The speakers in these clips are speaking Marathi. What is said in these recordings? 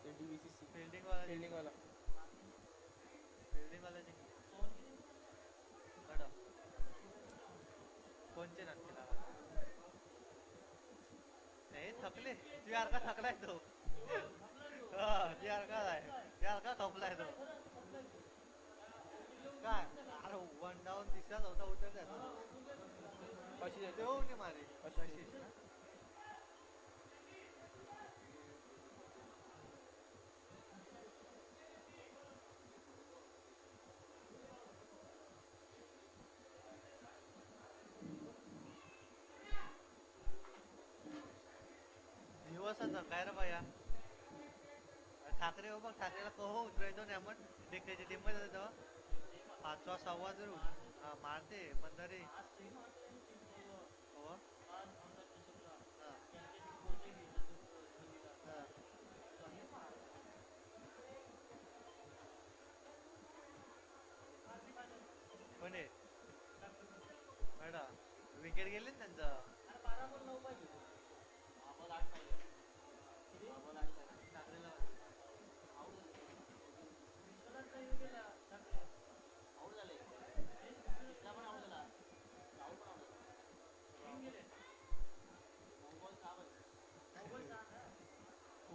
फील्डिंग वाला फील्डिंग वाला कोणचे रन केला नाही थकले तू यार का थकलाय तो यार का आहे यार का थकलाय तो काय अरे वन डाऊन दिसत होता उतर जातो कशी देऊ नाही मारे कशी दिवसच काय रे भैया ठाकरे हो बघ ठाकरेला कहो उतरायचो नाही आपण त्याची टीम मध्ये जातो 5-6 जर मारते पण तरी हो पण मॅडम विकेट गेले त्यांचं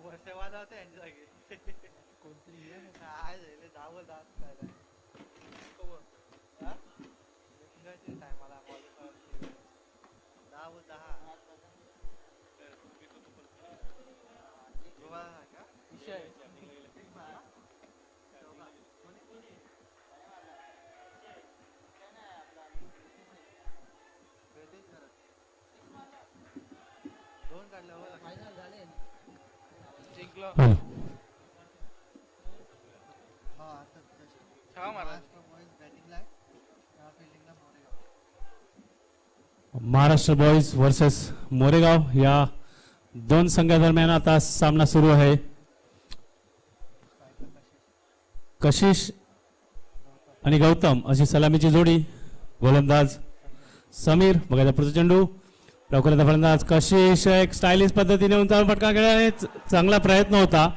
वर्षवादा होते यांच्या जागी कोणती काय झाले धावल टायमाला धावल 10 विषय दोन काढलं फायनल झाले जिंकलो हा छावा मारा बॅटिंगला फिल्डिंगला महाराष्ट्र बॉयज वर्सेस मोरेगाव या दोन संघादरम्यान आता सामना सुरू आहे. कशिश आणि गौतम अशी सलामीची जोडी. गोलंदाज समीर बघायचा पुढचा चेंडू लवकर फलंदाज कशिश एक स्टायलिश पद्धतीने उंचावून फटका खेळला. चांगला प्रयत्न होता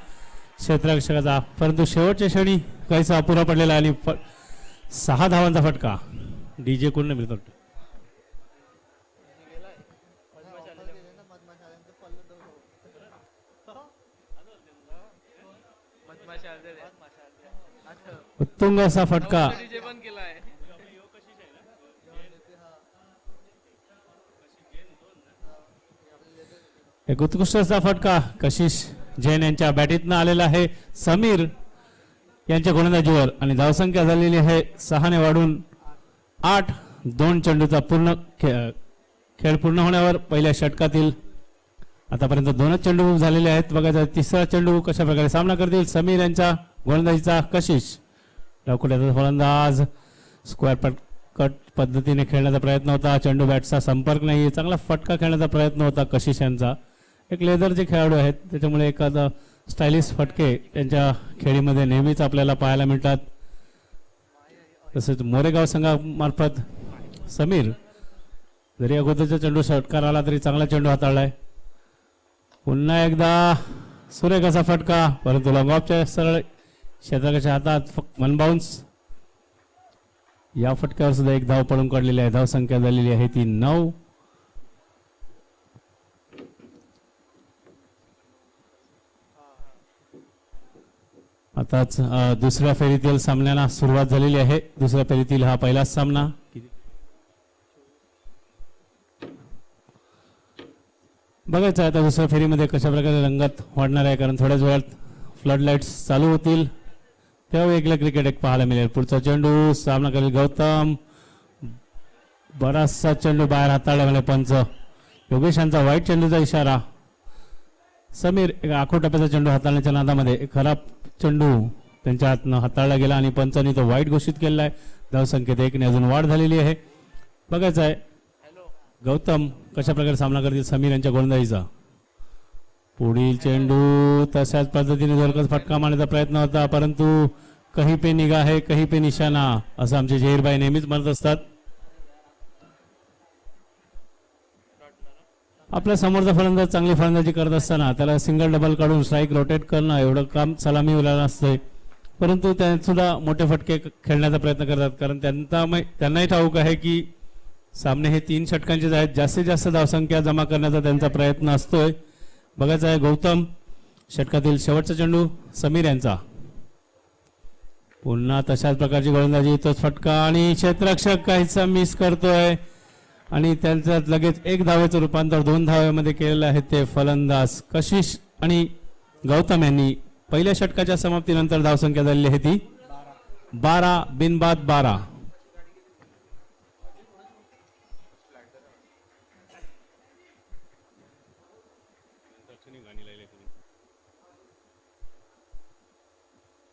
क्षेत्ररक्षकाचा परंतु शेवटच्या क्षणी काहीसा अपुरा पडलेला आणि 6 धावांचा फटका डीजे कोण मिळतो. उत्तुंग असा फटका एक उत्कृष्ट असा फटका कशिश जैन यांच्या बॅटीतनं आलेला आहे. समीर यांच्या गोलंदाजीवर आणि धावसंख्या झालेली आहे 6 ने वाढून 8. 2 चेंडूचा पूर्ण खेळ पूर्ण होण्यावर पहिल्या षटकातील आतापर्यंत 2च चेंडू झालेले आहेत. बघायचा तिसरा चेंडू कशा प्रकारे सामना करतील. समीर यांच्या गोलंदाजीचा कशिश लवकर फलंदाज स्क्वेअर कट पद्धतीने खेळण्याचा प्रयत्न होता. चेंडू बॅटचा संपर्क नाही. चांगला फटका खेळण्याचा प्रयत्न होता कशिश यांचा. एक लेदरचे खेळाडू आहेत त्याच्यामुळे एखादा स्टायलिश फटके त्यांच्या खेळीमध्ये नेहमीच आपल्याला पाहायला मिळतात. तसेच मोरेगाव संघामार्फत समीर जरी अगोदरचा चेंडू षटकार आला तरी चांगला चेंडू हाताळलाय. पुन्हा एकदा सुरेख असा फटका परंतु लॉंग ऑफच्या सरळ क्षेत्रकाच्या हातात 1 बाउन्स. या फटक्यावर सुद्धा एक धाव पडून काढलेली आहे. धावसंख्या झालेली आहे ती 9. आताच दुसऱ्या फेरीतील सामन्याला सुरुवात झालेली आहे. दुसऱ्या फेरीतील हा पहिलाच सामना. बघायचं आता दुसऱ्या फेरीमध्ये कशा प्रकारे रंगत वाढणार आहे कारण थोड्याच वेळात फ्लड लाईट्स चालू होतील तेव्हा वेगळं क्रिकेट एक पाहायला मिळेल. पुढचा चेंडू सामना करेल गौतम. बराचसा चेंडू बाहेर हाताळला म्हणजे पंच योगेश यांचा वाईट चेंडूचा इशारा. समीर एक आखो टप्प्याचा चेंडू हाताळण्याच्या नादामध्ये एक खराब चेंडू त्यांच्या हातनं हाताळला गेला आणि पंचांनी तो वाईट घोषित केलेला आहे. धावसंख्येत 1 ने अजून वाढ झालेली आहे. बघायचं आहे गौतम कशा प्रकारे सामना करतील समीर यांच्या गोलंदाजीचा. पुढील चेंडू तशाच पद्धतीने जोरकस फटका मारण्याचा प्रयत्न होता परंतु कहीं पे निगाह है कहीं पे निशाणा असं आमचे जहीरभाई नेहमीच म्हणत असतात. आपल्या समोरचा फलंदाज चांगली फलंदाजी करत असताना त्याला सिंगल डबल काढून स्ट्राईक रोटेट करणं एवढं काम सलामीवाला नसतंय, परंतु ते सुद्धा मोठे फटके खेळण्याचा प्रयत्न करतात, कारण त्यांनाही ठाऊक आहे की सामने हे 3 षटकांचेच आहेत. जास्तीत जास्त धावसंख्या जमा करण्याचा त्यांचा प्रयत्न असतोय. बघायचं आहे गौतम षटकातील शेवटचा चेंडू समीर यांचा. पुन्हा तशाच प्रकारची गोलंदाजी, तोच फटका आणि क्षेत्ररक्षक काहीसा मिस करतोय आणि त्यांच्यात लगेच 1 धावेचं रूपांतर 2 धावेमध्ये केलेलं आहे. ते फलंदाज कशिश आणि गौतम यांनी पहिल्या षटकाच्या समाप्तीनंतर धावसंख्या झालेली आहे ती 12 बिनबाद 12.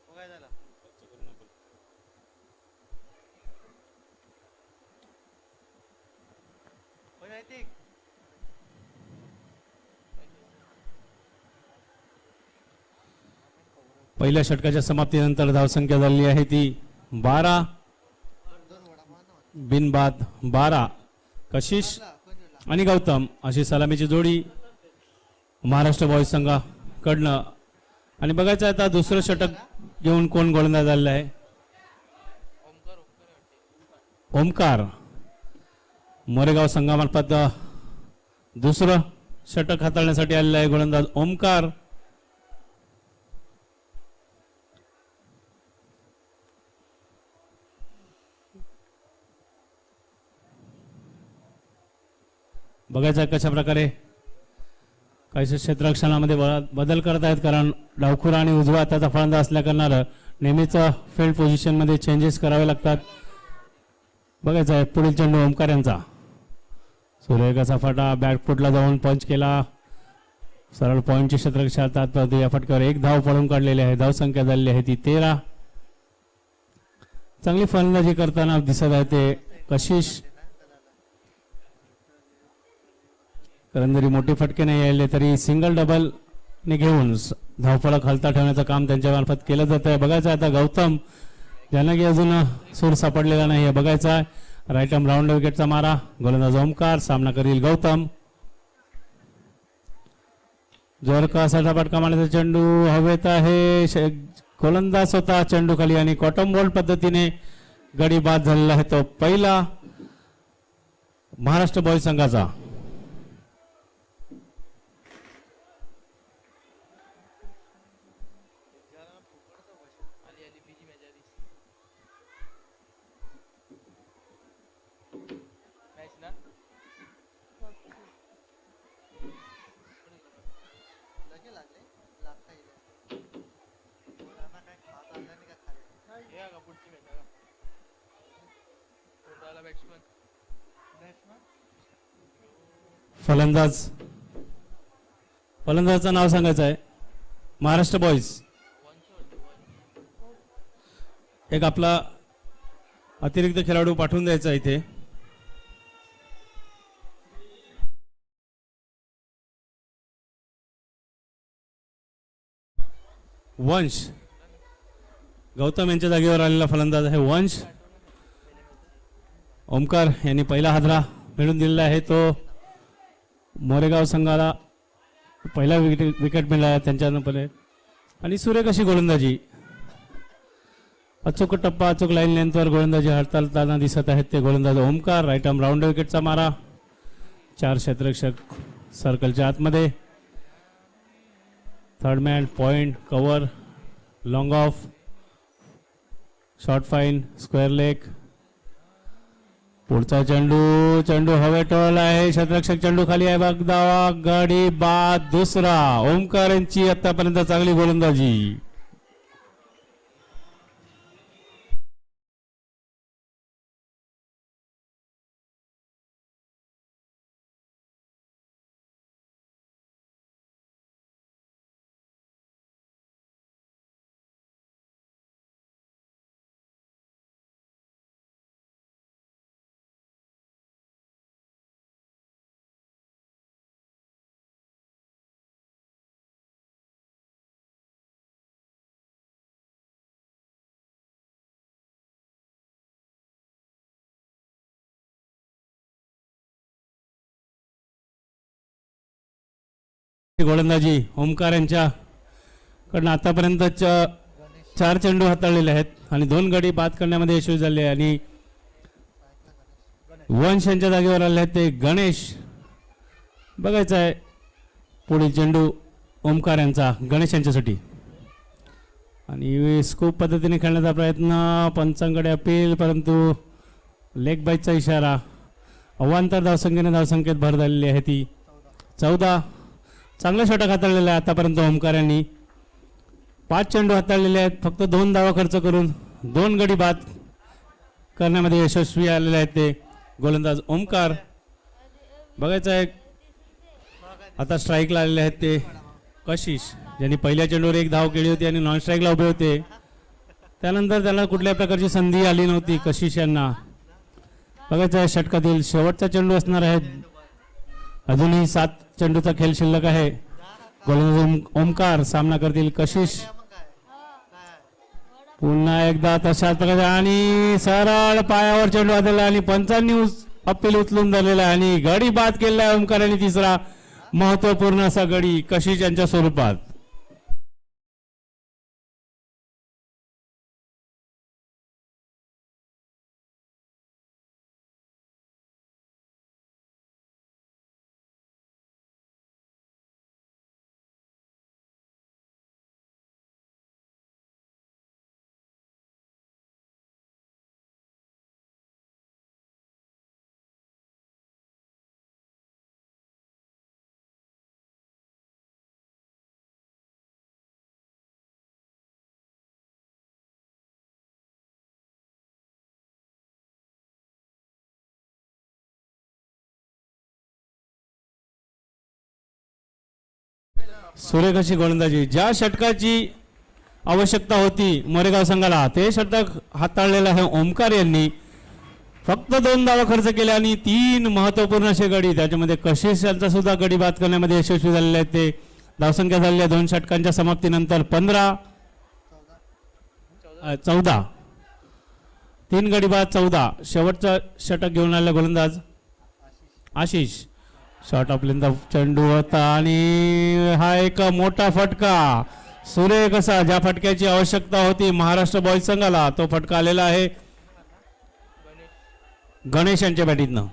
काय झालं? होय नैतिक. पहिल्या षटकाच्या समाप्तीनंतर धावसंख्या झालेली आहे ती 12 बिनबाद 12. कशिश आणि गौतम अशी सलामीची जोडी महाराष्ट्र बॉईज संघाकडनं. आणि बघायचं आता दुसरं षटक घेऊन कोण गोलंदाज झालेला आहे. ओमकार मोरेगाव संघामार्फत दुसरं षटक हाताळण्यासाठी आलेला आहे गोलंदाज ओमकार. बघायचं कशा प्रकारे काही क्षेत्ररक्षणामध्ये बदल करत आहेत, कारण डावखुरा आणि उजवा हाताचा फलंदाज असल्या कारणानं नेहमीच फील्ड पोझिशनमध्ये चेंजेस करावे लागतात. बघायचं आहे पुढील चेंडू ओमकार यांचा. सुरेखाचा फटा बॅकफुटला जाऊन पंच केला, सरळ पॉईंटची क्षेत्ररक्षण हातात. या फटक्यावर 1 धाव पळून काढलेली आहे. धावसंख्या झालेली आहे ती 13. चांगली फलंदाजी करताना दिसत आहे ते कशिश. कारण जरी मोठे फटके नाही आले तरी सिंगल डबल ने घेऊन धावफलक हलता ठेवण्याचं काम त्यांच्या मार्फत केलं जात आहे. बघायचं आता गौतम ज्यांना की अजून सूर सापडलेला नाही आहे. बघायचा राईट आर्म राऊंड विकेटचा मारा. गोलंदाज ओमकार सामना करील गौतम. जोरका फटका मारण्याचा चेंडू हवेत आहे. गोलंदाज स्वतः चेंडू खाली आणि कॉटन बॉल पद्धतीने गडी बाद झालेला आहे. तो पहिला महाराष्ट्र बॉईज संघाचा. फलंदाजाचं नाव सांगायचं आहे महाराष्ट्र बॉईज. एक आपला अतिरिक्त खेळाडू पाठवून द्यायचा इथे. वंश गौतम यांच्या जागेवर आलेला फलंदाज आहे वंश. ओमकार यांनी पहिला हादरा मिळवून दिलेला आहे. तो मोरेगाव संघाला पहिला विकेट मिळाला त्यांच्याकडे. आणि सुरेख अशी गोलंदाजी, अचूक टप्पा अचूक लाईन लेंथवर गोलंदाजी हाताळताना दिसत आहेत ते गोलंदाज ओमकार. राईट आर्म राऊंड विकेटचा मारा. 4 क्षेत्ररक्षक सर्कलच्या आतमध्ये. Third man point cover long of short fine square leg. पुढचा चेंडू हवे टोळला आहे. क्षेत्ररक्षक चेंडू खाली आहे. बघदावा गडी बाद दुसरा. ओमकार यांची आतापर्यंत चांगली गोलंदाजी. गोलंदाजी ओमकार यांच्याकडनं आतापर्यंत 4 चेंडू हाताळलेले आहेत आणि 2 गडी बाद करण्यामध्ये यशस्वी झाले आणि वंश यांच्या जागेवर आले आहेत ते गणेश. बघायचं आहे पुढील चेंडू ओमकार यांचा गणेश यांच्यासाठी आणि स्कूप पद्धतीने खेळण्याचा प्रयत्न, पंचांकडे अपील, परंतु लेग बाईचा इशारा. अवांतर धावसंख्येत भर झालेली आहे ती 14. चांगला षटक हाताळलेला आहे आतापर्यंत ओमकार यांनी. 5 चेंडू हाताळलेले आहेत, फक्त 2 धावा खर्च करून 2 गडी बाद करण्यामध्ये यशस्वी आलेले आहेत ते गोलंदाज ओमकार. बघायचं आहे आता स्ट्राईकला आलेले आहेत ते कशिश, ज्यांनी पहिल्या चेंडूवर 1 धाव केली होती आणि नॉन स्ट्राईकला उभे होते. त्यानंतर त्यांना कुठल्याही प्रकारची संधी आली नव्हती कशिश यांना. बघायचं आहे षटकातील शेवटचा चेंडू असणार आहे. अजूनही 7 चेंडूचा खेळ शिल्लक आहे. गोलंदाज ओमकार सामना करतील कशिश. पुन्हा एकदा तशाच प्रकारे आणि सरळ पायावर चेंडू आलेला आणि पंचांनी अपील उचलून धरलेला आहे आणि गडी बाद केलेला आहे ओमकार यांनी. तिसरा महत्वपूर्ण असा गडी कशिश यांच्या स्वरूपात. सुरेख अशी गोलंदाजी. ज्या षटकाची आवश्यकता होती मोरेगाव संघाला ते षटक हाताळलेलं आहे ओमकार यांनी. फक्त 2 धावा खर्च केल्या आणि 3 महत्वपूर्ण असे गडी, त्याच्यामध्ये कशिश यांचा सुद्धा गडी बाद करण्यामध्ये यशस्वी झालेले आहेत ते. धावसंख्या झालेली आहे 2 षटकांच्या समाप्तीनंतर 14. 3 गडी बाद 14. शेवटचा षटक घेऊन आलेला गोलंदाज आशिष. शॉर्ट ऑफ लेंथ चेंडू होता आणि हा एक मोठा फटका सुरेख असा, ज्या फटक्याची आवश्यकता होती महाराष्ट्र बॉईज संघाला तो फटका आलेला आहे गणेश यांच्या बॅटीतनं.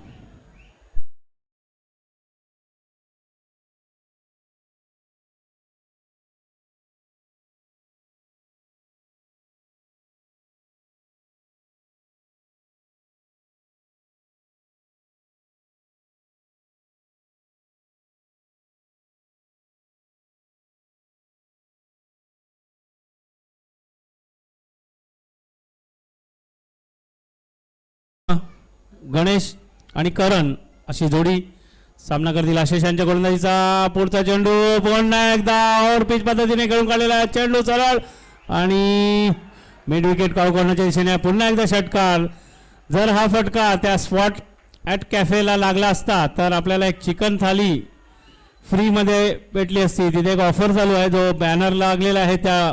गणेश आणि करण अशी जोडी सामना करतील. आशिष यांच्या गोलंदाजीचा पुढचा चेंडू पुन्हा एकदा ओव्हर पिच पद्धतीने खेळून काढलेला आहे. चेंडू सरळ आणि मिड विकेट काढू करण्याच्या दिशेने पुन्हा एकदा षटकार. जर हा फटका त्या स्पॉट ॲट कॅफेला लागला असता तर आपल्याला एक चिकन थाली फ्रीमध्ये भेटली असती. तिथे एक ऑफर चालू आहे, जो बॅनर लागलेला आहे त्या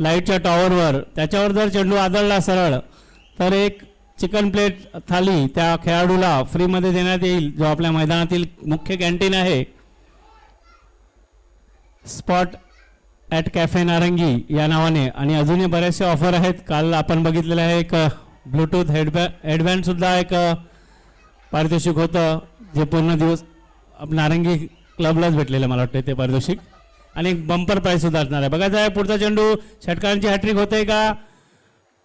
लाईटच्या टॉवरवर, त्याच्यावर जर चेंडू आदळला सरळ तर एक चिकन प्लेट थाली त्या खेळाडूला फ्रीमध्ये देण्यात येईल, जो आपल्या मैदानातील मुख्य कॅन्टीन आहे स्पॉट ॲट कॅफे नारंगी या नावाने. आणि अजूनही बरेचसे ऑफर आहेत. काल आपण बघितलेलं आहे एक ब्लूटूथ हेडबँड सुद्धा एक पारितोषिक होतं, जे पूर्ण दिवस नारंगी क्लबलाच भेटलेलं मला वाटतं ते पारितोषिक, आणि एक बंपर प्राईज सुद्धा असणार आहे. बघायचं आहे पुढचा चेंडू षटकारांची हॅट्रिक होते का,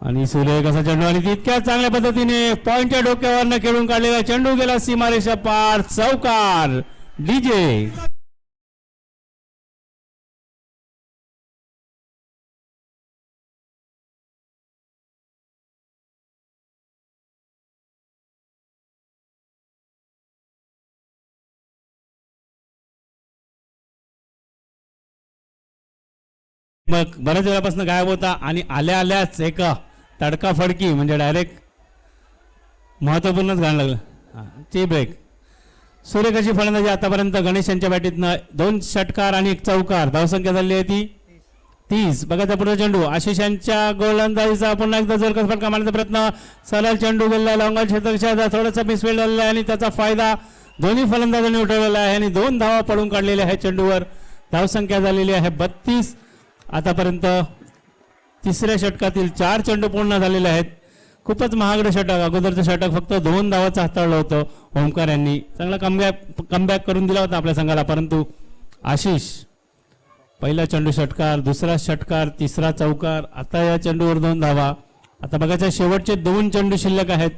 आणि सुरेख असा चेंडू आणि तितक्या चांगल्या पद्धतीने पॉइंटच्या डोक्यावरनं खेळून काढलेला चेंडू गेला सीमारेषा पार. चौकार डीजे. मग बऱ्याच वेळापासून गायब होता आणि आल्या आल्याच एक तडका फडकी म्हणजे डायरेक्ट महत्वपूर्णच घाण लागलं. Tea break. सूर्यकाशी फलंदाजी आतापर्यंत गणेश यांच्या बॅटीतनं 2 षटकार आणि 1 चौकार. धावसंख्या झाली आहे ती 30. बघायचा पुढचा चेंडू आशिष यांच्या गोलंदाजीचा पुन्हा एकदा जोरदार फटका मारण्याचा प्रयत्न. सरळ चेंडू गेलेला लॉंगॉन क्षेत्ररक्षक थोडासा मिसफिल्ड झालेला आहे आणि त्याचा फायदा दोन्ही फलंदाजांनी उठवलेला आहे आणि 2 धावा पडून काढलेल्या आहेत चेंडूवर. धावसंख्या झालेली आहे 32. आतापर्यंत तिसऱ्या षटकातील 4 चेंडू पूर्ण झालेले आहेत. खूपच महागडं षटक, अगोदरचं षटक फक्त 2 धावाचं हाताळलं होतं. ओमकार यांनी चांगला कमबॅक करून दिला होता आपल्या संघाला, परंतु आशिष पहिला चेंडू षटकार, दुसरा षटकार, तिसरा चौकार, आता या चेंडूवर 2 धावा. आता बघायचं शेवटचे 2 चेंडू शिल्लक आहेत,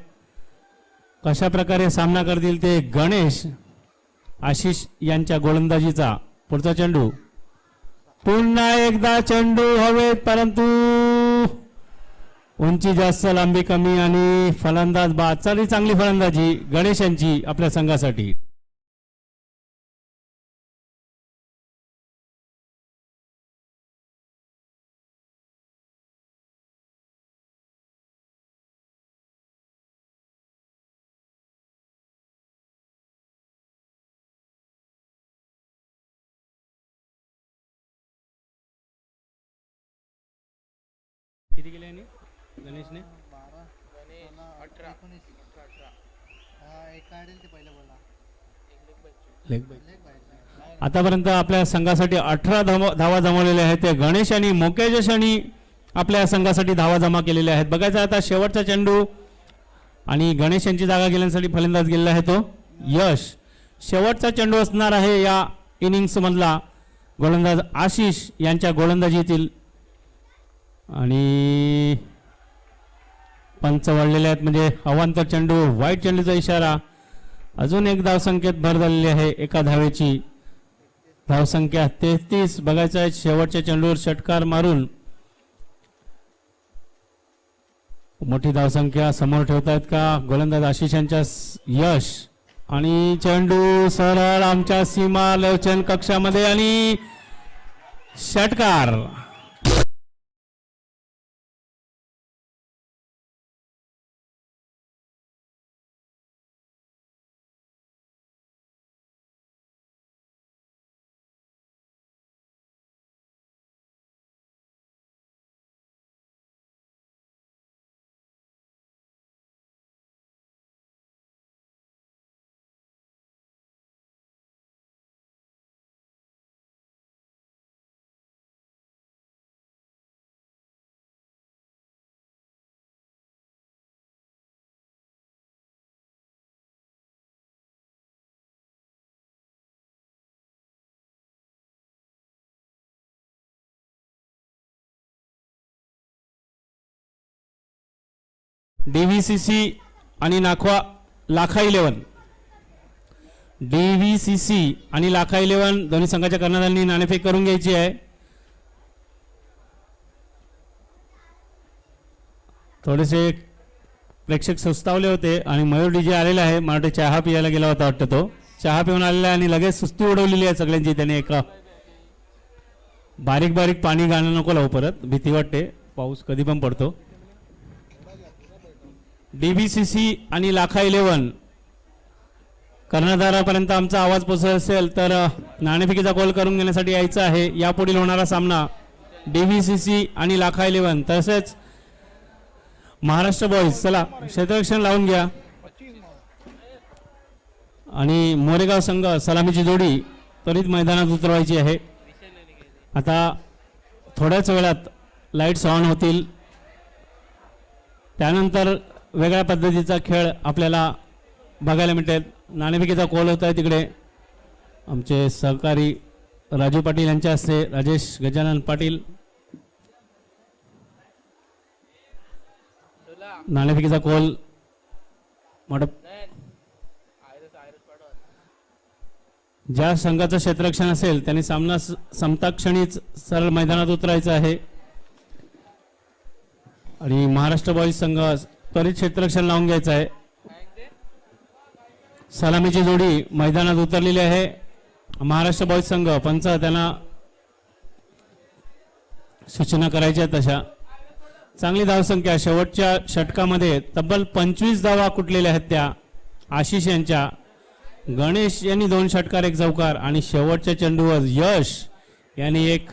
कशा प्रकारे सामना करतील ते गणेश. आशिष यांच्या गोलंदाजीचा पुढचा चेंडू, पुन्हा एकदा चेंडू हवेत, परंतु उंची जास्त लांबी कमी आणि फलंदाज बाद. चांगली फलंदाजी गणेश यांची आपल्या संघासाठी. किती केले यांनी गणेशने? 18. आतापर्यंत आपल्या संघासाठी 18 धावा जमवलेल्या आहेत. ते गणेश आणि मुकेश यांनी आपल्या संघासाठी धावा जमा केलेल्या आहेत. बघायचं आता शेवटचा चेंडू आणि गणेश यांची जागा गेल्यासाठी फलंदाज गेलेला आहे तो यश. शेवटचा चेंडू असणार आहे या इनिंग्स मधला. गोलंदाज आशिष यांच्या गोलंदाजीतील आणि पंच वाढलेले आहेत, म्हणजे अवांतर चेंडू, वाईट चेंडूचा इशारा. अजून एक धावसंख्येत भर झालेली आहे, एका धावेची धावसंख्या 33. बघायचं आहे शेवटच्या चेंडूवर षटकार मारून मोठी धावसंख्या समोर ठेवतायत का गोलंदाज आशिष यांच्या यश. आणि चेंडू सरळ आमच्या सीमा लवचन कक्षामध्ये आणि षटकार. डीव्हीसीसी आणि लाखा 11, डीव्हीसीसी आणि लाखा 11 दोन्ही संघाच्या कर्णधारांनी नाणेफेक करून घ्यायची आहे. थोडेसे प्रेक्षक सुस्तावले होते आणि मयूर डीजे आलेला आहे. मला वाटतं चहा पियाला गेला होता वाटतं, तो चहा पिऊन आलेला आहे आणि लगेच सुस्ती उडवलेली आहे सगळ्यांची त्याने. एका बारीक बारीक पाणी गाणं नको लावू, परत भीती वाटते, पाऊस कधी पण पडतो. डीव्हीसीसी आणि लाखा 11 कर्णधारापर्यंत आमचा आवाज पोहोचत असेल तर नाणेफेकीचा कॉल करून घेण्यासाठी यायचं आहे. यापुढील होणारा सामना डीव्हीसीसी आणि लाखा 11 तसेच महाराष्ट्र बॉईज. चला क्षेत्ररक्षण लावून घ्या आणि मोरेगाव संघ सलामीची जोडी त्वरित मैदानात उतरवायची आहे. आता थोड्याच वेळात लाईट्स ऑन होतील, त्यानंतर वेगळ्या पद्धतीचा खेळ आपल्याला बघायला मिळेल. नाणेफेकीचा कॉल होत आहे तिकडे आमचे सहकारी राजू पाटील यांच्या हस्ते, राजेश गजानन पाटील. नाणेफेकीचा कॉल ज्या संघाचं क्षेत्ररक्षण असेल त्यांनी सामना संपता क्षणीच सरळ मैदानात उतरायचं आहे. आणि महाराष्ट्र बॉईज संघ त्वरित क्षेत्ररक्षण लावून घ्यायचं आहे. सलामीची जोडी मैदानात उतरलेली आहे. महाराष्ट्र बॉईज संघ पंच त्यांना सूचना करायच्या तशा. चांगली धावसंख्या शेवटच्या षटकामध्ये तब्बल 25 धावा कुठलेल्या आहेत त्या आशिष यांच्या. गणेश यांनी 2 षटकार 1 चौकार आणि शेवटच्या चेंडूवर यश यांनी एक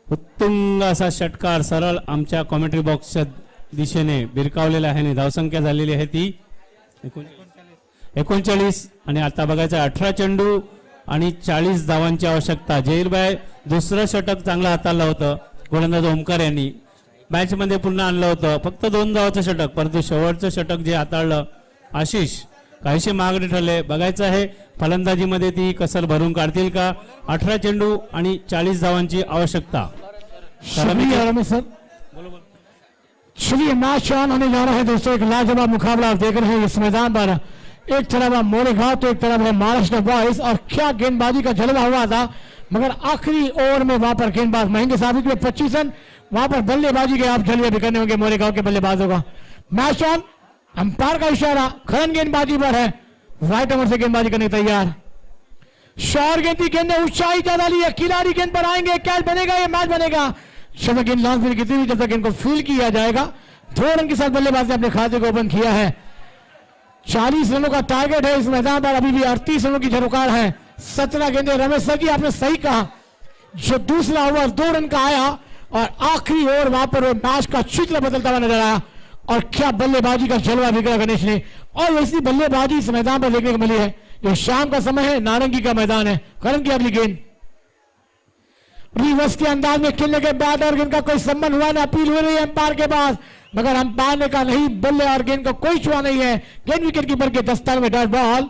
उत्तुंग असा षटकार सरळ आमच्या कॉमेंट्री बॉक्सच्या दिशेने भिरकावलेला आहे. आणि धावसंख्या झालेली आहे ती 39. आणि आता बघायचं 18 चेंडू आणि 40 धावांची आवश्यकता. जहीरभाई दुसरं षटक चांगलं हाताळलं होतं गोलंदाज ओमकार यांनी, मॅच मध्ये पुन्हा आणलं होतं. फक्त 2 धावाचं षटक, परंतु शेवटचं षटक जे हाताळलं आशिष काहीशी मागणी ठरले. बघायचं आहे फलंदाजीमध्ये ती कसर भरून काढतील का. 18 चेंडू आणि 40 धावांची आवश्यकता. शुक्रिया रमेश सर। चलिए मैच ऑन होने जा रहा है दोस्तों। एक लाजवाब मुकाबला आप देख रहे हैं इस मैदान पर। एक तरफ है मोरेगांव तो एक तरफ है महाराष्ट्र बॉयज। और क्या गेंदबाजी का जलवा हुआ था, मगर आखिरी ओवर में वहां पर गेंदबाज महंगे साबित हुए। 25 रन वहां पर बल्लेबाजी के आप जलवे भी करने होंगे मोरेगांव के बल्लेबाजों का। मैच ऑन, अंपायर का इशारा खरन गेंदबाजी पर है, राइट ओवर से गेंदबाजी करने तैयार। शॉर्ट गेंद की गेंद ने ऊंचाई ज्यादा ली है, खिलाड़ी गेंद पर आएंगे, कैच बनेगा, ये मैच बनेगा। जब तक गेंद लॉन्च में कितनी हुई, जब तक इनको फील किया जाएगा। 2 रन के साथ बल्लेबाज ने अपने खाते को ओपन किया है। 40 रनों का टारगेट है इस मैदान पर, अभी भी 38 रनों की झरोकार है। 17 गेंदें। रमेश सर जी आपने सही कहा, जो दूसरा ओवर 2 रन का आया और आखिरी ओवर वहां पर मैच का चित्र बदलता हुआ नजर आया। और क्या बल्लेबाजी का जलवा बिगड़ा गणेश ने। और ऐसी बल्लेबाजी इस मैदान पर देखने को मिली है। ये शाम का समय है, नारंगी का मैदान है। करण की अगली गेंद रिवर्स के अंदाज में खेलने के बाद और गेंद का कोई संबंध हुआ ना, अपील हो रही है अंपायर के पास, मगर अंपायर ने कहा नहीं, बल्ले और गेंद का कोई छुआ नहीं है। गेंद विकेट कीपर के दस्तार में डॉट बॉल।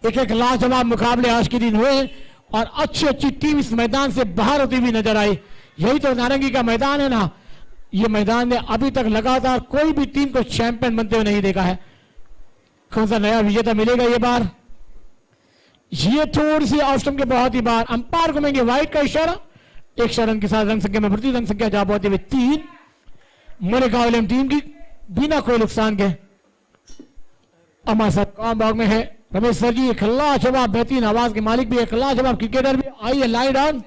एक लाजवाब मुकाबले आज के दिन हुए और अच्छी अच्छी टीम इस मैदान से बाहर होती हुई नजर आई। यही तो नारंगी का मैदान है ना। ये मैदान ने अभी तक लगातार कोई भी टीम को चैंपियन बनते हुए नहीं देखा है। कौन सा नया विजेता मिलेगा ये बार। ये थोड़ी सी ऑप्शन के बहुत ही बार अंपायर घूमेंगे, वाइट का इशारा। 100 रन के साथ रन संख्या में बढ़ती, रन संख्या जहां पहुंची हुई 3 मोरेगांव टीम की बिना कोई नुकसान के। अमर सर काम बाग में है। रमेश सर जी एक लाजवाब बेहतरीन आवाज के मालिक भी, एक लाजवाब क्रिकेटर भी। आइए लाइन ऑन।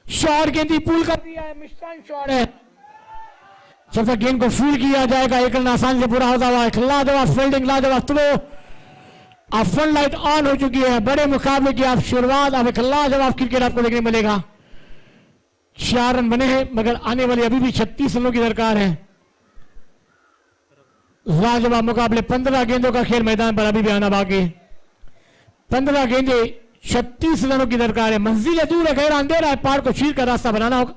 शॉट गेंद पुल कर दिया है, मिस्टाइम शॉट है। जब तक गेंद को फील्ड किया जाएगा, एक रन आसानी से पूरा होता हुआ। एक लाजवाब फील्डिंग, लाजवाब थ्रो। अब फन लाइट ऑन हो चुकी है। बड़े मुकाबले की आप शुरुआत, अब एक लाजवाब क्रिकेट आपको देखने मिलेगा। 4 रन बने हैं, मगर आने वाली अभी भी 36 रनों की दरकार है। लाजवाब मुकाबले, 15 गेंदों का खेल मैदान पर अभी भी आना बाकी। 15 गेंदे, 36 रनों की दरकार है। मंजिल दूर है, गहरा अंधेरा है, पहाड़ को चीर कर रास्ता बनाना होगा।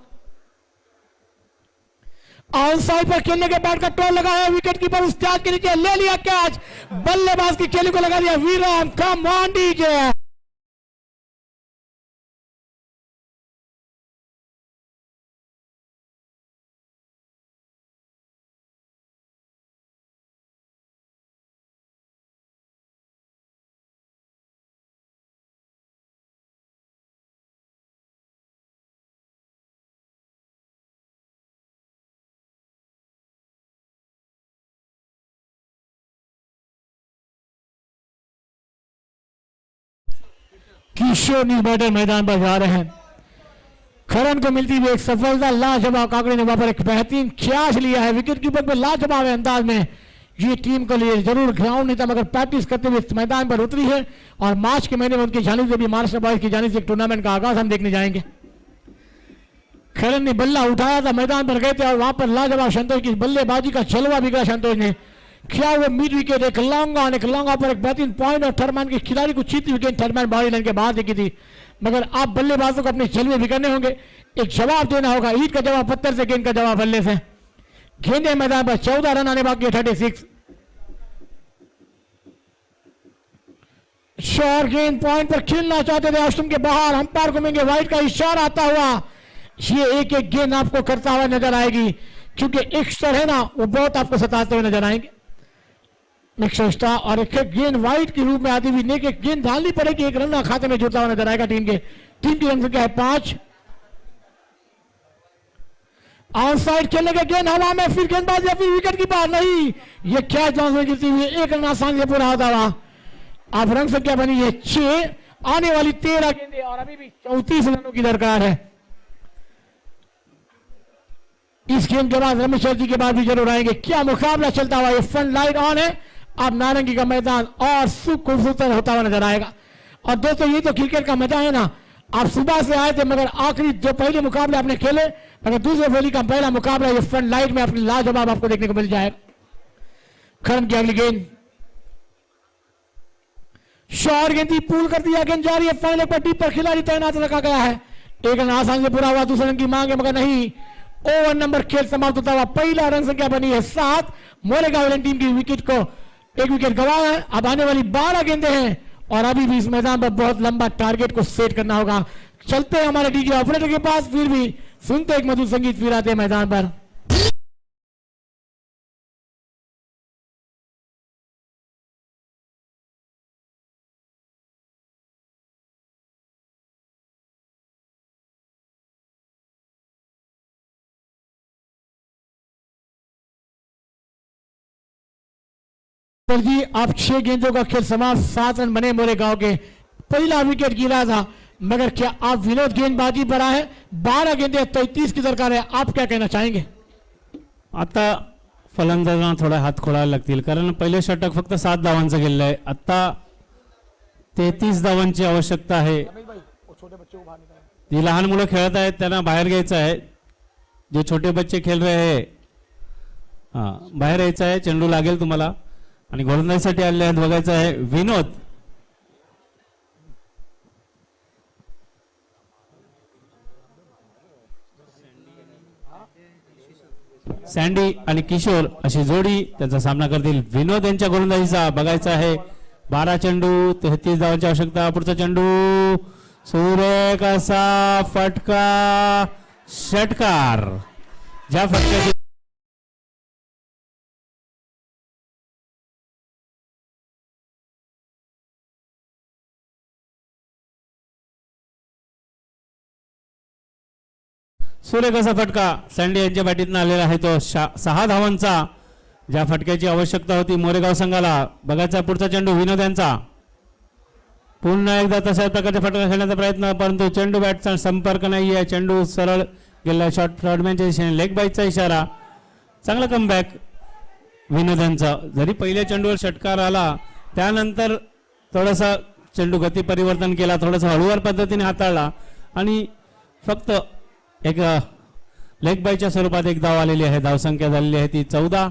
ऑन साइड पर खेलने के बाद कंट्रोल लगा है, विकेट कीपर उस कैच के नीचे ले लिया कैच। बल्लेबाज की खेली को लगा दिया वीराम। Come on DJ. Kishore new batter मैदान पर जा रहे हैं। खरन को मिलती हुई एक सफलता। लाजवाब काकड़े ने वहां पर एक बेहतरीन कैच लिया है। विकेट कीपर में लाजवाब अंदाज में ये टीम के लिए जरूर ग्राउंड नहीं था, मगर प्रैक्टिस करते हुए इस मैदान पर उतरी है। और मार्च के महीने में उनकी जानिब से भी महाराष्ट्र बॉयज की जानिब से एक टूर्नामेंट का आगाज हम देखने जाएंगे। खरन ने बल्ला उठाया था, मैदान पर गए थे और वहां पर लाजवाब संतोष की बल्लेबाजी का जलवा बिगड़ा संतोष ने। क्या वो मिड विकेट, एक लॉन्ग पर एक बेहतरीन पॉइंट और थर्डमैन के खिलाड़ी को चीती विकेट थर्डमैन बाउंड्री लाइन के बाद देखी थी। मगर आप बल्लेबाजों को अपने जलवे भी करने होंगे, एक जवाब देना होगा। ईट का जवाब पत्थर से, गेंद का जवाब बल्ले से। गेंदे मैदान पर 14 रन आने बाकी है। 36 शॉर्ट गेंद पॉइंट पर खेलना चाहते थे, ऑस्ट्रम के बाहर। अंपायर घूमेंगे, वाइट का इशारा आता हुआ। ये एक एक गेंद आपको करता हुआ नजर आएगी, क्योंकि एक्स्ट्रा है ना, वो बहुत आपको सताते हुए नजर आएंगे। नेक्स्ट और एक गेंद वाइट के रूप में आती हुई नेक एक गेंद डालनी पड़ेगी, एक रन खाते में जुड़ता हुआ नजर आएगा। टीम की रन संख्या है 5। ऑन साइड खेलने के गेंद हवा में, फिर गेंदबाज या फिर विकेट की बात नहीं, ये कैच बाउंस में गिरती हुई एक रन आसानी से पूरा होता हुआ। अब रन संख्या बनी है 6, आने वाली 13 गेंदें और अभी भी 34 रनों की दरकार है। इस गेंद के बाद रमेश जी के बाद भी जरूर आएंगे। क्या मुकाबला चलता हुआ, ये फ्रंट लाइन ऑन है। अब नारंगी का मैदान और खूबसूरत होता हुआ नजर आएगा। और दोस्तों ये तो क्रिकेट का मजा है ना। आप सुबह से आए थे, मगर आखिरी जो पहले मुकाबले आपने खेले, मगर दूसरे बोली का पहला मुकाबला ये फ्रंट लाइन में अपनी लाजवाब आपको देखने को मिल जाएगा। खरन की अगली गेंद, शॉट गेंदी पुल कर दिया, गेंद जारी है, फाइनल पट्टी पर खिलाड़ी तैनात रखा गया है। एक रन आसानी से पूरा हुआ, दूसरे रन की मांग है मगर नहीं। ओवर नंबर खेल समाप्त होता हुआ, पहला रन संख्या बनी है 7। मोरेगांव टीम की विकेट को एक विकेट गंवाया है। अब आने वाली 12 गेंदें हैं और अभी भी इस मैदान पर बहुत लंबा टारगेट को सेट करना होगा। चलते हैं हमारे डीजे ऑपरेटर के पास, फिर भी सुनते एक मधुर संगीत, फिर आते हैं मैदान पर। जी आप 6 गेंदों का खेल समाप्त, 7 रन बने मोरेगांव के। पहला विकेट गिरा था मगर क्या आप विनोद गेंदबाजी पर आए, 12 गेंदे 33 की दरकार है, आप क्या कहना चाहेंगे? आता फलंदाजांना थोडा हात खोडायला लागतील, कारण पहिले षटक फक्त 7 धावांचं गेलेलं आहे. आता 33 धावांची आवश्यकता आहे. जी लहान मुलं खेळत आहेत त्यांना बाहेर घ्यायचं आहे. जे छोटे बच्चे खेळ रहे आहे, बाहेर यायचं आहे. चेंडू लागेल तुम्हाला आणि गोलंदाजीसाठी आलेले आहेत. बघायचं आहे विनोद, सँडी आणि किशोर अशी जोडी त्यांचा सामना करतील. विनोद यांच्या गोलंदाजीचा बघायचा आहे. 12 चेंडू 33 धावांची आवश्यकता. पुढचा चेंडू सुरेख असा फटका, षटकार. ज्या फटक्याची सुरेख असा फटका सँडी यांच्या बॅटीतून आलेला आहे, तो 6 धावांचा, ज्या फटक्याची आवश्यकता होती मोरेगाव संघाला. बघायचा पुढचा चेंडू विनोद यांचा. पुन्हा एकदा तशाच प्रकारचा फटका खेळण्याचा प्रयत्न, परंतु चेंडू बॅटचा संपर्क नाही आहे. चेंडू सरळ गेला शॉट फ्रॉडमॅनच्या दिशेने, लेग बाईचा इशारा. चांगला कमबॅक विनोद यांचा. जरी पहिल्या चेंडूवर षटकार आला त्यानंतर थोडासा चेंडू गती परिवर्तन केला, थोडासा हळूवार पद्धतीने हाताळला आणि फक्त एक लेग बायच्या स्वरूपात एक धाव आलेली आहे. धावसंख्या झालेली आहे ती 14.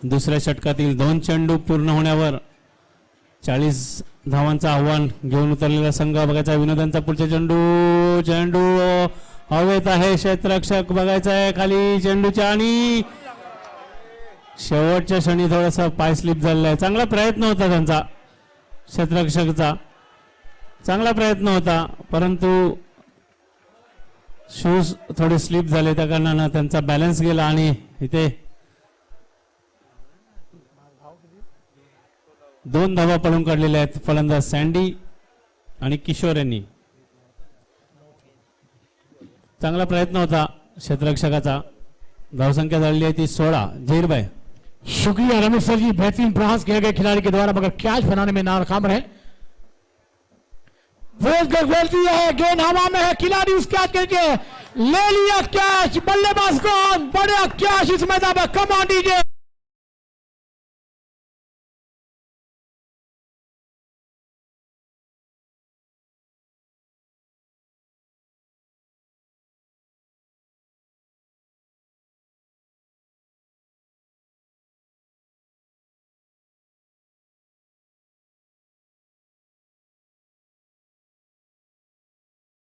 दुसऱ्या षटकातील 2 चेंडू पूर्ण होण्यावर 40 धावांचं आव्हान घेऊन उतरलेला संघ. बघायचा विनोदांचा पुढचा चेंडू, चेंडू हवेत आहे. क्षेत्ररक्षक बघायचा आहे खाली चेंडूच्या आणि शेवटच्या क्षणी थोडासा पाय स्लिप झालेला आहे. चांगला प्रयत्न होता त्यांचा, क्षेत्ररक्षकचा चांगला प्रयत्न होता, परंतु शूज थोडे स्लिप झाले, त्या कारणानं त्यांचा बॅलन्स गेला आणि इथे 2 धावा पळून काढलेल्या आहेत फलंदाज सँडी आणि किशोर यांनी. चांगला प्रयत्न होता क्षेत्ररक्षकाचा. धावसंख्या झालेली आहे ती 16. जहीरभाई, शुक्रिया रमेश सर जी, बेहतरीन प्रयास किया गया खिलाड़ी के द्वारा मगर कैच बनाने में नाकाम रहे। बोल दिया है, गेंद हवा में है, खिलाड़ी उस कैच करके ले लिया कैच, बल्लेबाज कौन, बड़ा कैच इस मैदान में, कम ऑन डीजे।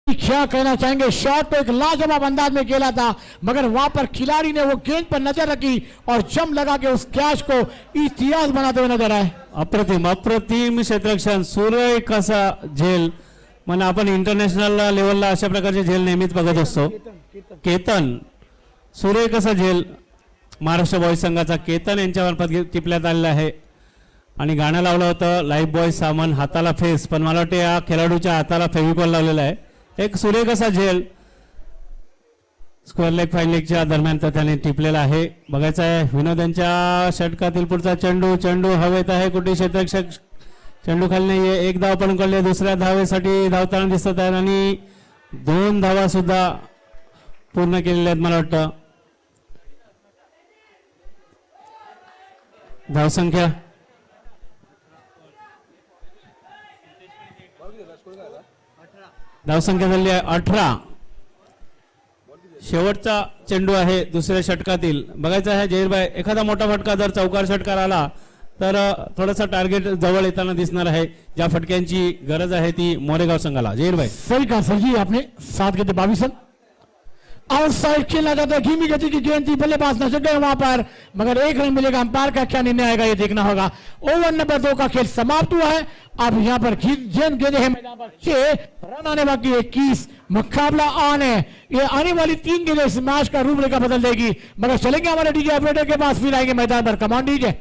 क्या कहना चाहेंगे, शॉट तो एक लाजवाब अंदाज में खेला था मगर वहां पर खिलाड़ी ने वो गेंद पर नजर रखी और जम लगा के उस कैच को इतिहास बनाते हुए नजर आए। अप्रतिम अप्रतिम क्षेत्ररक्षण, सुरेख असा झेल. म्हणजे आपण इंटरनॅशनल लेवलला अशा प्रकारचे झेल नेहमीच बघत असतो. केतन, सुरेख असा झेल महाराष्ट्र बॉयज संघाचा केतन यांच्यामार्फत टिपल्यात आलेला आहे. आणि गाणं लावलं होतं लाईफ बॉय सामान हाताला फेस, पण मला वाटतं या खेळाडूच्या हाताला फेविकॉल लावलेला आहे. एक सुरेख असा झेल स्क्वेअर लेग फाईन लेगच्या दरम्यान तर त्याने टिपलेला आहे. बघायचं आहे विनोदांच्या षटकातील पुढचा चेंडू, चेंडू हवेत आहे, कुठे क्षेत्ररक्षक चेंडू खाली नाहीये. एक धाव पण काढली, दुसऱ्या धावेसाठी धावताना दिसत आहे आणि 2 धावा सुद्धा पूर्ण केलेल्या आहेत. मला वाटतं धावसंख्या धावसंख्या झाली आहे 18. शेवटचा चेंडू आहे दुसऱ्या षटकातील. बघायचं आहे जहीरभाई, एखादा मोठा फटका जर चौकार षटकार आला तर थोडासा टार्गेट जवळ येताना दिसणार आहे. ज्या फटक्यांची गरज आहे ती मोरेगाव संघाला. जहीर भाई सही कहा सर जी आपने. 7 गेंदे 22 रन. आउटसाइड खेलना चाहता है, धीमी गति की गेंद थी, बल्लेबाज नजर गए वहां पर, मगर 1 रन मिलेगा. अंपायर का क्या निर्णय आएगा ये देखना होगा. ओवर नंबर 2 का खेल समाप्त हुआ है. अब यहाँ पर गेंदे हैं मैदान पर 6 रन आने बाकी 21. मुकाबला ऑन है. ये आने वाली 3 गेंदें इस मैच का रूपरेखा बदल देगी. मगर चलेंगे हमारे डीजे ऑपरेटर के पास, फिर आएंगे मैदान पर. कमान डीजे.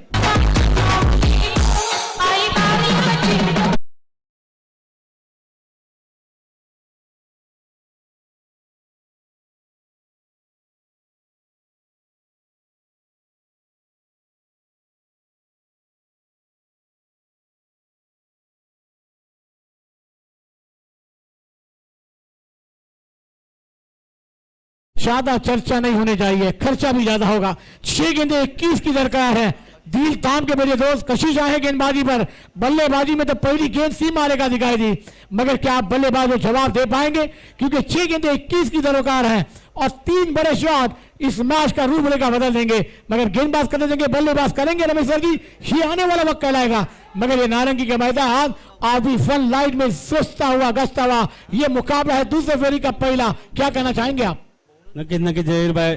ज्यादा चर्चा नहीं होने चाहिए, खर्चा भी ज्यादा होगा. 6 गेंदे 21 की दरकार है. दिल थाम के मेरे दोस्त कशिश आए गेंदबाजी पर. बल्लेबाजी में तो पहली गेंद सी मारेगा दिखाई दी, मगर क्या आप बल्लेबाज को जवाब दे पाएंगे? क्योंकि 6 गेंदे 21 की दरकार है और 3 बड़े शॉट इस मैच का रूपरेखा बदल देंगे. मगर गेंदबाज करने देंगे, बल्लेबाज करेंगे रमेश सर जी. ये आने वाला वक्त कहलाएगा. मगर ये नारंगी के मैदान अभी फन लाइट में सोचता हुआ गसता हुआ ये मुकाबला है दूसरे फेरी का पहला. क्या कहना चाहेंगे आप? नक्कीच जहीर भाई,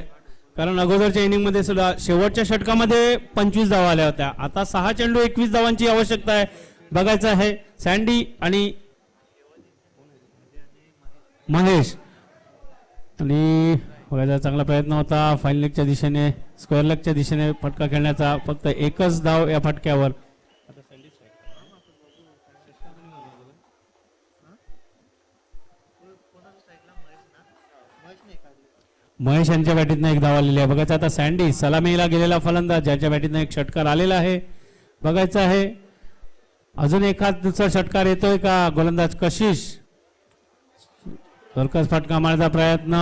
कारण अगोदरच्या इनिंग मध्ये सुद्धा शेवटच्या षटकामध्ये 25 धावा आल्या होत्या. आता 6 चेंडू 21 धावांची आवश्यकता आहे. बघायचं आहे सँडी आणि महेश, आणि बघायचा चांगला प्रयत्न होता फाईन लेगच्या दिशेने, स्क्वेअर लेगच्या दिशेने फटका खेळण्याचा. फक्त एकच धाव या फटक्यावर. महेश यांच्या बॅटीतनं एक धाव आलेली आहे. बघायचं आता सँडी सलामीला गेलेला फलंदाज, ज्याच्या बॅटीतनं एक षटकार आलेला आहे. बघायचं आहे अजून एखाद दुसरा षटकार येतोय का. गोलंदाज कशिश सरकस फटका मारण्याचा प्रयत्न.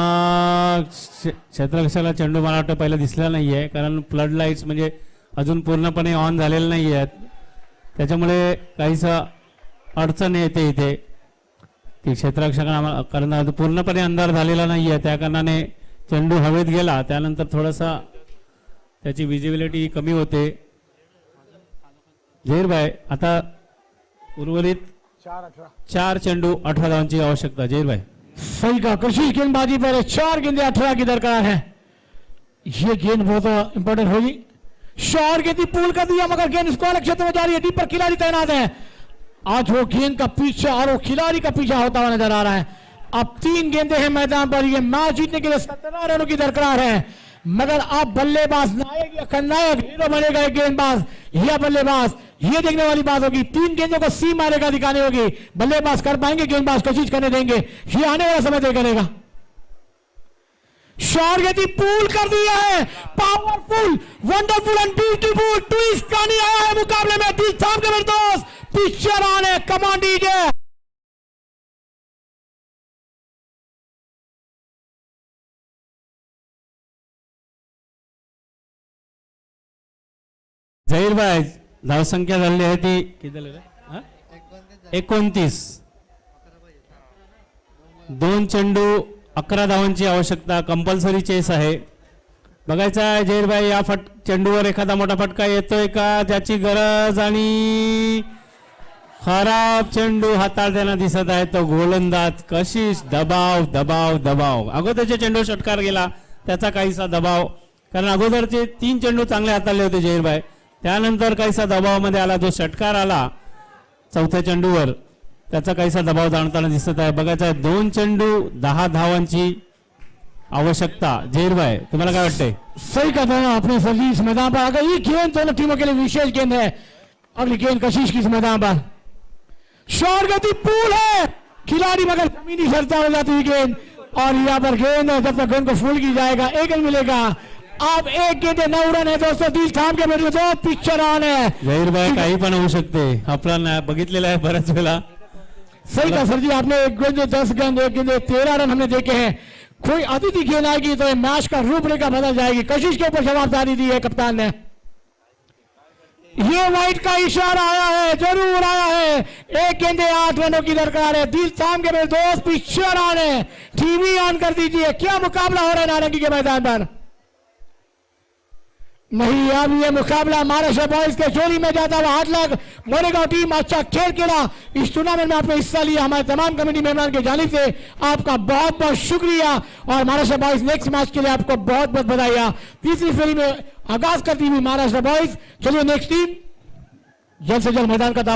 क्षेत्ररक्षकाला चेंडू मला वाटतं पहिला दिसला नाहीये, कारण फ्लड लाईट्स म्हणजे अजून पूर्णपणे ऑन झालेले नाही आहेत, त्याच्यामुळे काहीच अडचण येते इथे. ती क्षेत्ररक्षकांना कारण पूर्णपणे अंधार झालेला नाहीये, त्या कारणाने चेंडू हवेत गेला, त्यानंतर थोडासा त्याची विजिबिलिटी कमी होते. जहीर भाई आता उर्वरित 4 चेंडू 18 धावांची आवश्यकता. जहीर भाई सही कहा. कशिश गेंदबाजी पर 4 गेंदे 18 की दरकार है. ये गेंद बहुत इंपॉर्टेंट होगी. शॉर्ट गेंद पूल कर दिया, मगर गेंद स्क्वायर क्षेत्र में जा रही है. डीप पर खिलाड़ी तैनात है. आज वो गेंद का पीछा और वो खिलाड़ी का पीछा होता हुआ नजर आ रहा है. अब 3 गेंदे हैं मैदान पर. ये मैच जीतने के लिए 17 रनों की दरकार है. मगर अब बल्लेबाज नायक या खलनायक हीरो बनेगा एक गेंदबाज या बल्लेबाज, ये देखने वाली बात होगी. 3 गेंदों को सी मारेगा दिखानी होगी. बल्लेबाज कर पाएंगे, गेंदबाज कोशिश करने देंगे, ये आने वाला समय तय करेगा. शॉर्ट गति पूल कर दिया है. Powerful, wonderful end beautiful twist कहानी आया है मुकाबले में. दिल थाम के मेरे दोस्त पिक्चर ऑन है. कमान डीजे. जहीर भाई धावसंख्या झालेली आहे ती किती झाली रे? 29. 2 चेंडू 11 धावांची आवश्यकता. कंपल्सरी चेस आहे. बघायचं आहे जहीर भाई या चेंडूवर एखादा मोठा फटका येतोय का, ज्याची गरज. आणि खराब चेंडू हाताळताना दिसत आहे तो गोलंदाज कशिश. दबाव दबाव दबाव. अगोदरचे चेंडू षटकार गेला त्याचा काहीसा दबाव, कारण अगोदरचे 3 चेंडू चांगले हाताळले होते जहीर भाई, त्यानंतर काहीसा दबावामध्ये आला. जो षटकार आला 4थ्या चेंडूवर त्याचा काहीसा दबाव जाणताना दिसत आहे. बघायचा आहे 2 चेंडू 10 धावांची आवश्यकता. जहीर भाई तुम्हाला काय वाटतंय? सही कहते हैं आपने सर जी. इस मैदान पर अगर ये गेंद दोनों टीमों के लिए विशेष गेंद है. अगली गेंद कशिश की इस मैदान पर. शॉर्ट गति पूल है, खिलाड़ी मगर जमीनी सरता हो जाती है गेंद, और यहाँ पर गेंद जब तक गेंद को फुल की जाएगा 1 रन मिलेगा. अब 1 गेंदे 9 रन है दोस्तों. दिल थाम के मेरे दोस्त पिक्चर ऑन है. जहीर भाई काही पण होऊ शकते, आपला बघितलेला आहे बऱ्याच वेळा. सही कहा सर जी आपने. 1 गेंदे 10 गेंद, 1 गेंदे 13 रन हमने देखे हैं. कोई अतिथि गेंद आएगी तो मैच का रूपरेखा बदल जाएगी. कशिश के ऊपर जवाबदारी दी है कप्तान ने. ये वाइट का इशारा आया है, जरूर आया है. 1 गेंदे 8 रनों की दरकार है. दिल थाम के मेरे दोस्त पिक्चर ऑन है. टीवी ऑन कर दीजिए. क्या मुकाबला हो रहा है नारंगी के मैदान पर. नहीं, अब ये मुकाबला महाराष्ट्र बॉयज के चोरी में जाता हुआ 8 लाख। मोरेगांव टीम अच्छा खेल खेला, इस टूर्नामेंट में आपने हिस्सा लिया। हमारे तमाम कमेटी मेंबरान की जानिब से आपका बहुत बहुत शुक्रिया और महाराष्ट्र बॉयज नेक्स्ट मैच के लिए आपको बहुत बहुत बधाई। तीसरी फेरी में आगाज करती हुई महाराष्ट्र बॉयज। चलिए नेक्स्ट टीम जल्द से जल्द मैदान का दावा